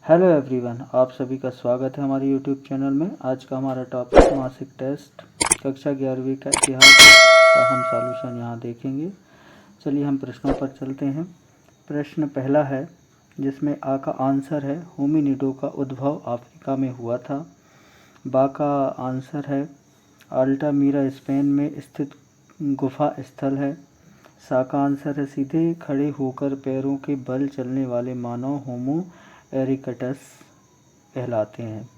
Hello everyone, आप सभी का स्वागत है हमारे यूट्यूब चैनल में। आज का हमारा टॉपिक मासिक टेस्ट कक्षा 11वीं का इतिहास का हम सॉल्यूशन यहाँ देखेंगे। चलिए हम प्रश्नों पर चलते हैं। प्रश्न पहला है जिसमें आ का आंसर है होमिनिडो का उद्भव अफ्रीका में हुआ था। बा का आंसर है अल्टामीरा स्पेन में स्थित गुफा स्थल है। सा का आंसर है सीधे खड़े होकर पैरों के बल चलने वाले मानव होमो एरिकटस कहलाते हैं।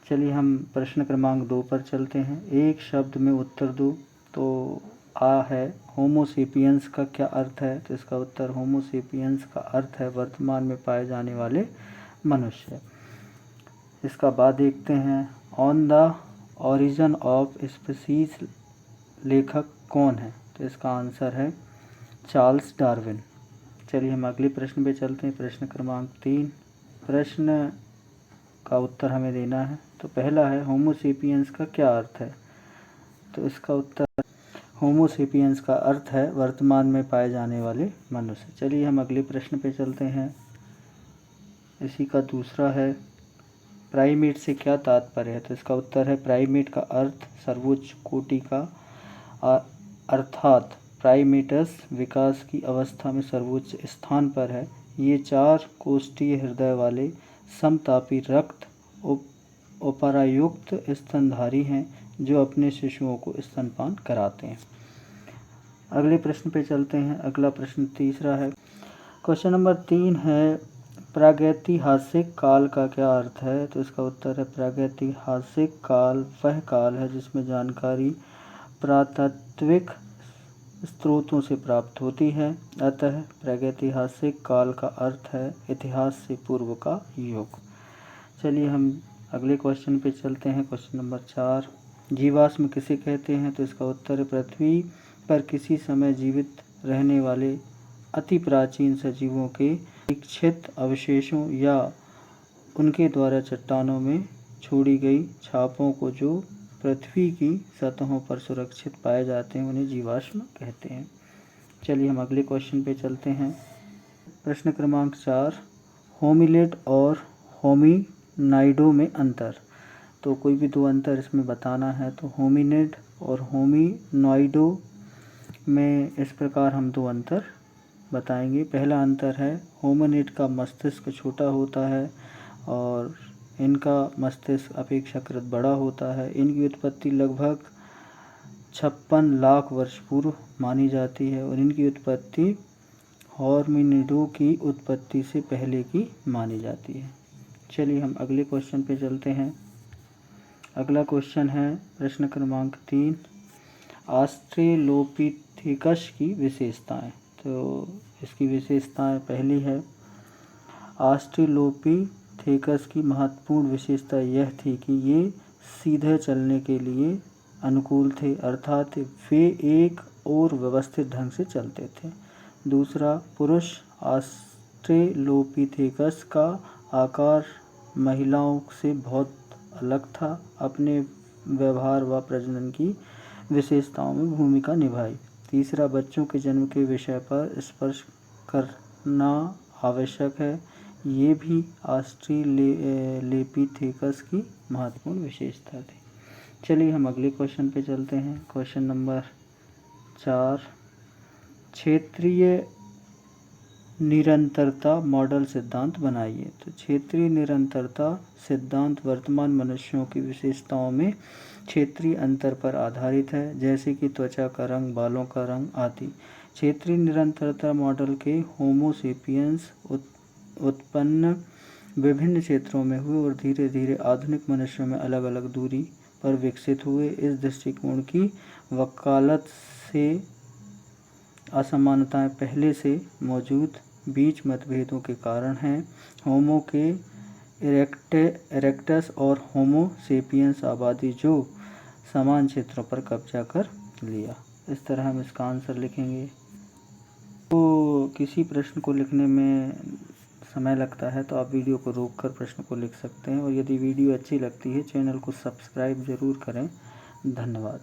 चलिए हम प्रश्न क्रमांक 2 पर चलते हैं। एक शब्द में उत्तर दो। तो आ है होमोसेपियंस का क्या अर्थ है? तो इसका उत्तर होमोसेपियंस का अर्थ है वर्तमान में पाए जाने वाले मनुष्य। इसका बाद देखते हैं on the origin of species लेखक कौन है? तो इसका आंसर है चार्ल्स डार्विन। चलिए हम अगले प्रश्न पे चलते हैं। प्रश्न क्रमांक 3। प्रश्न का उत्तर हमें देना है। तो पहला है होमोसेपियंस का क्या अर्थ है? तो इसका उत्तर होमोसेपियंस का अर्थ है वर्तमान में पाए जाने वाले मनुष्य। चलिए हम अगले प्रश्न पे चलते हैं। इसी का दूसरा है प्राइमेट से क्या तात्पर्य है? तो इसका उत्तर है प्राइमेट का अर्थ सर्वोच्च कोटि का, अर्थात प्राइमेटस विकास की अवस्था में सर्वोच्च स्थान पर है। ये 4 कोष्ठीय हृदय वाले समतापी रक्त उपरायुक्त स्तनधारी हैं जो अपने शिशुओं को स्तनपान कराते हैं। अगले प्रश्न पे चलते हैं। अगला प्रश्न तीसरा है। क्वेश्चन नंबर 3 है प्रागैतिहासिक काल का क्या अर्थ है? तो इसका उत्तर है प्रागैतिहासिक काल वह काल है जिसमें जानकारी पुरातात्विक स्रोतों से प्राप्त होती है। अतः प्रागैतिहासिक काल का अर्थ है इतिहास से पूर्व का युग। चलिए हम अगले क्वेश्चन पे चलते हैं। क्वेश्चन नंबर 4 जीवाश्म किसे कहते हैं? तो इसका उत्तर है पृथ्वी पर किसी समय जीवित रहने वाले अति प्राचीन सजीवों के विक्षिप्त अवशेषों या उनके द्वारा चट्टानों में छोड़ी गई छापों को जो पृथ्वी की सतहों पर सुरक्षित पाए जाते हैं उन्हें जीवाश्म कहते हैं। चलिए हम अगले क्वेश्चन पे चलते हैं। प्रश्न क्रमांक 4 होमिलेट और होमिनाइडो में अंतर। तो कोई भी 2 अंतर इसमें बताना है। तो होमिनिड और होमिनॉइडो में इस प्रकार हम 2 अंतर बताएंगे। पहला अंतर है होमिनिड का मस्तिष्क छोटा होता है और इनका मस्तिष्क अपेक्षाकृत बड़ा होता है। इनकी उत्पत्ति लगभग 56 लाख वर्ष पूर्व मानी जाती है और इनकी उत्पत्ति होमिनिडों की उत्पत्ति से पहले की मानी जाती है। चलिए हम अगले क्वेश्चन पे चलते हैं। अगला क्वेश्चन है प्रश्न क्रमांक 3 ऑस्ट्रेलोपिथेकस की विशेषताएं। तो इसकी विशेषताएं पहली है ऑस्ट्रेलोपिथेकस की महत्वपूर्ण विशेषता यह थी कि ये सीधे चलने के लिए अनुकूल थे, अर्थात वे एक और व्यवस्थित ढंग से चलते थे। दूसरा, पुरुष ऑस्ट्रेलोपिथेकस का आकार महिलाओं से बहुत अलग था, अपने व्यवहार व प्रजनन की विशेषताओं में भूमिका निभाई। तीसरा, बच्चों के जन्म के विषय पर स्पर्श करना आवश्यक है। ये भी ऑस्ट्रेलोपिथेकस की महत्वपूर्ण विशेषता थी। चलिए हम अगले क्वेश्चन पे चलते हैं। क्वेश्चन नंबर 4 क्षेत्रीय निरंतरता मॉडल सिद्धांत बनाइए। तो क्षेत्रीय निरंतरता सिद्धांत वर्तमान मनुष्यों की विशेषताओं में क्षेत्रीय अंतर पर आधारित है, जैसे कि त्वचा का रंग, बालों का रंग आदि। क्षेत्रीय निरंतरता मॉडल के होमोसेपियंस उत्पन्न विभिन्न क्षेत्रों में हुए और धीरे धीरे आधुनिक मनुष्यों में अलग अलग दूरी पर विकसित हुए। इस दृष्टिकोण की वकालत से असमानताएं पहले से मौजूद बीच मतभेदों के कारण हैं। होमो के इरेक्टस और होमो सेपियंस आबादी जो समान क्षेत्रों पर कब्जा कर लिया। इस तरह हम इसका आंसर लिखेंगे। तो किसी प्रश्न को लिखने में समय लगता है तो आप वीडियो को रोककर प्रश्न को लिख सकते हैं और यदि वीडियो अच्छी लगती है चैनल को सब्सक्राइब ज़रूर करें। धन्यवाद।